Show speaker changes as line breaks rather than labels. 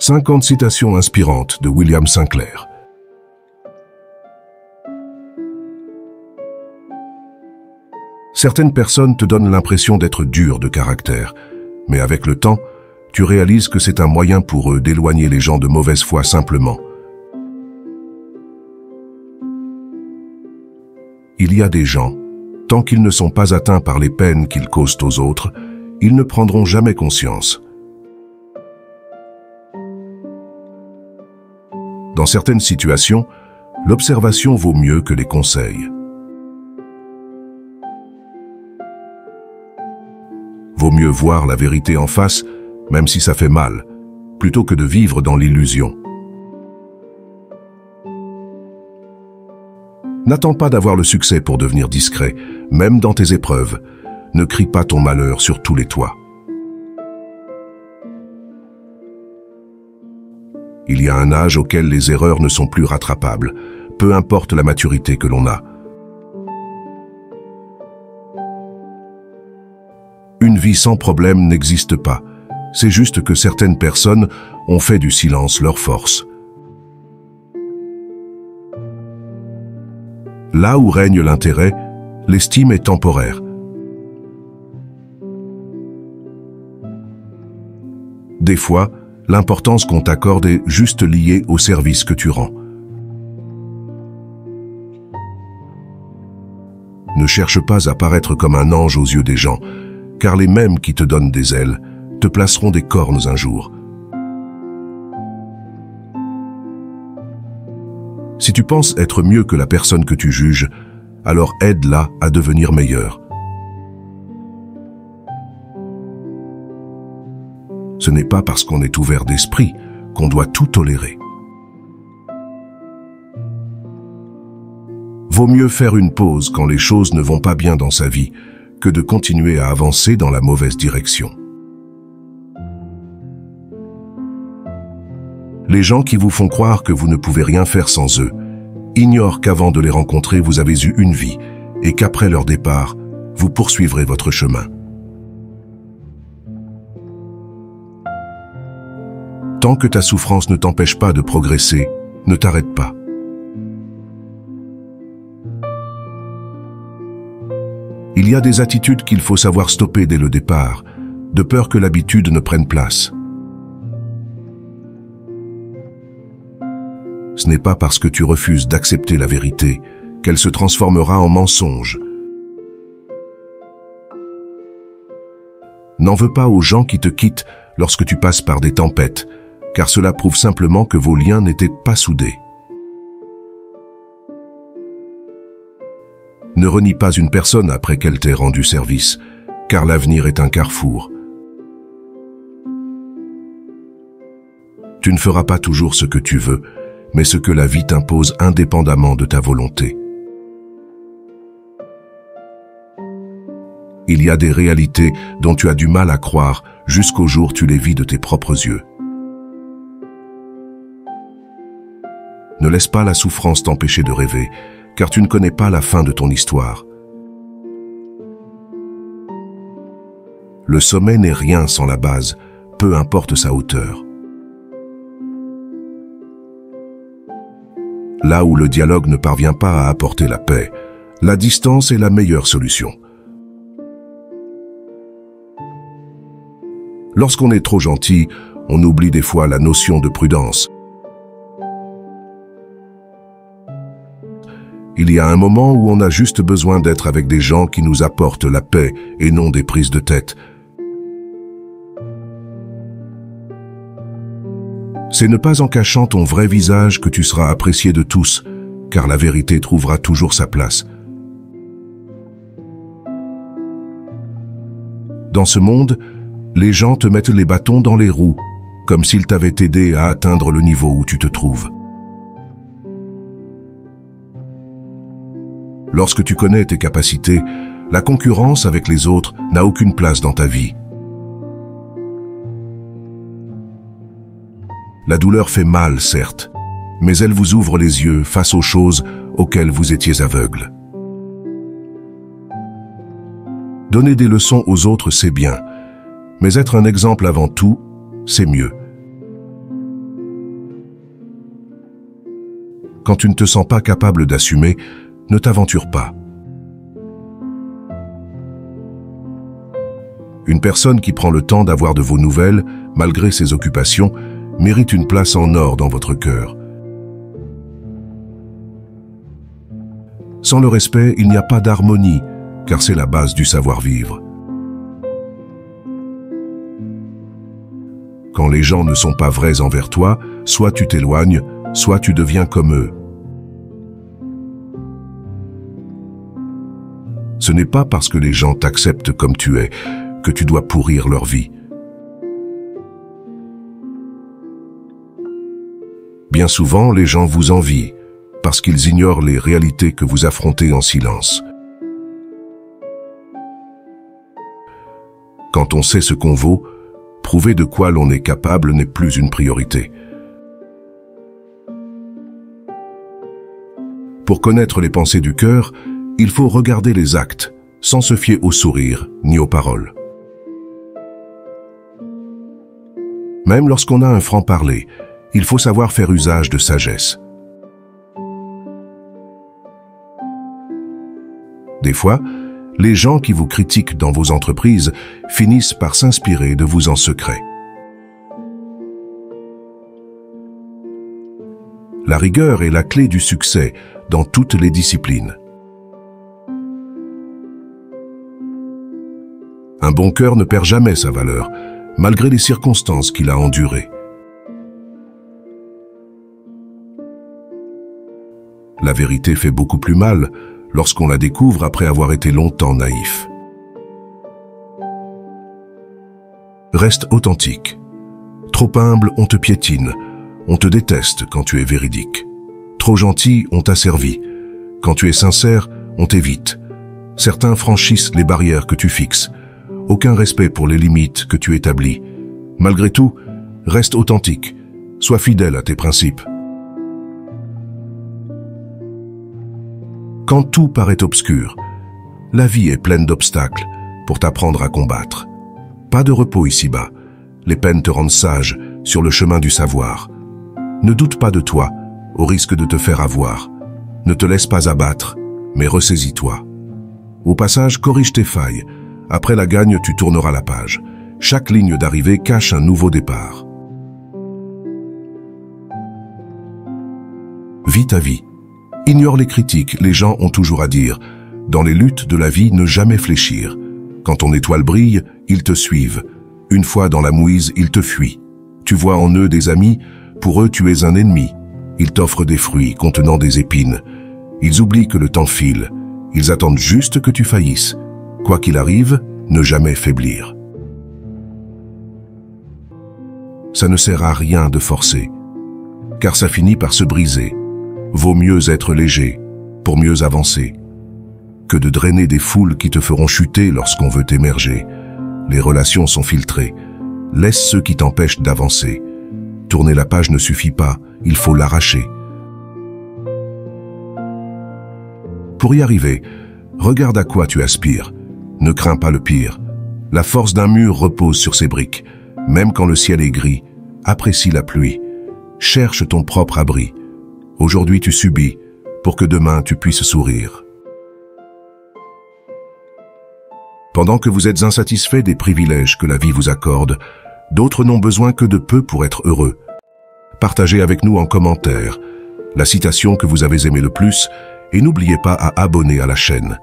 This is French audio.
50 citations inspirantes de William Sinclair. Certaines personnes te donnent l'impression d'être dur de caractère, mais avec le temps, tu réalises que c'est un moyen pour eux d'éloigner les gens de mauvaise foi simplement. Il y a des gens, tant qu'ils ne sont pas atteints par les peines qu'ils causent aux autres, ils ne prendront jamais conscience. Dans certaines situations, l'observation vaut mieux que les conseils. Vaut mieux voir la vérité en face, même si ça fait mal, plutôt que de vivre dans l'illusion. N'attends pas d'avoir le succès pour devenir discret, même dans tes épreuves. Ne crie pas ton malheur sur tous les toits. Il y a un âge auquel les erreurs ne sont plus rattrapables, peu importe la maturité que l'on a. Une vie sans problème n'existe pas. C'est juste que certaines personnes ont fait du silence leur force. Là où règne l'intérêt, l'estime est temporaire. Des fois, l'importance qu'on t'accorde est juste liée au service que tu rends. Ne cherche pas à paraître comme un ange aux yeux des gens, car les mêmes qui te donnent des ailes te placeront des cornes un jour. Si tu penses être mieux que la personne que tu juges, alors aide-la à devenir meilleure. Ce n'est pas parce qu'on est ouvert d'esprit qu'on doit tout tolérer. Vaut mieux faire une pause quand les choses ne vont pas bien dans sa vie que de continuer à avancer dans la mauvaise direction. Les gens qui vous font croire que vous ne pouvez rien faire sans eux ignorent qu'avant de les rencontrer, vous avez eu une vie et qu'après leur départ, vous poursuivrez votre chemin. Tant que ta souffrance ne t'empêche pas de progresser, ne t'arrête pas. Il y a des attitudes qu'il faut savoir stopper dès le départ, de peur que l'habitude ne prenne place. Ce n'est pas parce que tu refuses d'accepter la vérité qu'elle se transformera en mensonge. N'en veux pas aux gens qui te quittent lorsque tu passes par des tempêtes, car cela prouve simplement que vos liens n'étaient pas soudés. Ne renie pas une personne après qu'elle t'ait rendu service, car l'avenir est un carrefour. Tu ne feras pas toujours ce que tu veux, mais ce que la vie t'impose indépendamment de ta volonté. Il y a des réalités dont tu as du mal à croire jusqu'au jour où tu les vis de tes propres yeux. Ne laisse pas la souffrance t'empêcher de rêver, car tu ne connais pas la fin de ton histoire. Le sommet n'est rien sans la base, peu importe sa hauteur. Là où le dialogue ne parvient pas à apporter la paix, la distance est la meilleure solution. Lorsqu'on est trop gentil, on oublie des fois la notion de prudence. Il y a un moment où on a juste besoin d'être avec des gens qui nous apportent la paix et non des prises de tête. C'est ne pas en cachant ton vrai visage que tu seras apprécié de tous, car la vérité trouvera toujours sa place. Dans ce monde, les gens te mettent les bâtons dans les roues, comme s'ils t'avaient aidé à atteindre le niveau où tu te trouves. Lorsque tu connais tes capacités, la concurrence avec les autres n'a aucune place dans ta vie. La douleur fait mal, certes, mais elle vous ouvre les yeux face aux choses auxquelles vous étiez aveugles. Donner des leçons aux autres, c'est bien, mais être un exemple avant tout, c'est mieux. Quand tu ne te sens pas capable d'assumer, ne t'aventure pas. Une personne qui prend le temps d'avoir de vos nouvelles, malgré ses occupations, mérite une place en or dans votre cœur. Sans le respect, il n'y a pas d'harmonie, car c'est la base du savoir-vivre. Quand les gens ne sont pas vrais envers toi, soit tu t'éloignes, soit tu deviens comme eux. Ce n'est pas parce que les gens t'acceptent comme tu es que tu dois pourrir leur vie. Bien souvent, les gens vous envient parce qu'ils ignorent les réalités que vous affrontez en silence. Quand on sait ce qu'on vaut, prouver de quoi l'on est capable n'est plus une priorité. Pour connaître les pensées du cœur, il faut regarder les actes, sans se fier aux sourires ni aux paroles. Même lorsqu'on a un franc-parler, il faut savoir faire usage de sagesse. Des fois, les gens qui vous critiquent dans vos entreprises finissent par s'inspirer de vous en secret. La rigueur est la clé du succès dans toutes les disciplines. Un bon cœur ne perd jamais sa valeur, malgré les circonstances qu'il a endurées. La vérité fait beaucoup plus mal lorsqu'on la découvre après avoir été longtemps naïf. Reste authentique. Trop humble, on te piétine. On te déteste quand tu es véridique. Trop gentil, on t'asservit. Quand tu es sincère, on t'évite. Certains franchissent les barrières que tu fixes. Aucun respect pour les limites que tu établis. Malgré tout, reste authentique. Sois fidèle à tes principes. Quand tout paraît obscur, la vie est pleine d'obstacles pour t'apprendre à combattre. Pas de repos ici-bas. Les peines te rendent sage sur le chemin du savoir. Ne doute pas de toi, au risque de te faire avoir. Ne te laisse pas abattre, mais ressaisis-toi. Au passage, corrige tes failles. Après la gagne, tu tourneras la page. Chaque ligne d'arrivée cache un nouveau départ. Vis ta vie. Ignore les critiques, les gens ont toujours à dire. Dans les luttes de la vie, ne jamais fléchir. Quand ton étoile brille, ils te suivent. Une fois dans la mouise, ils te fuient. Tu vois en eux des amis, pour eux tu es un ennemi. Ils t'offrent des fruits contenant des épines. Ils oublient que le temps file. Ils attendent juste que tu faillisses. Quoi qu'il arrive, ne jamais faiblir. Ça ne sert à rien de forcer, car ça finit par se briser. Vaut mieux être léger, pour mieux avancer, que de drainer des foules qui te feront chuter lorsqu'on veut émerger. Les relations sont filtrées. Laisse ceux qui t'empêchent d'avancer. Tourner la page ne suffit pas, il faut l'arracher. Pour y arriver, regarde à quoi tu aspires. Ne crains pas le pire. La force d'un mur repose sur ses briques. Même quand le ciel est gris, apprécie la pluie. Cherche ton propre abri. Aujourd'hui tu subis, pour que demain tu puisses sourire. Pendant que vous êtes insatisfait des privilèges que la vie vous accorde, d'autres n'ont besoin que de peu pour être heureux. Partagez avec nous en commentaire la citation que vous avez aimée le plus et n'oubliez pas à abonner à la chaîne.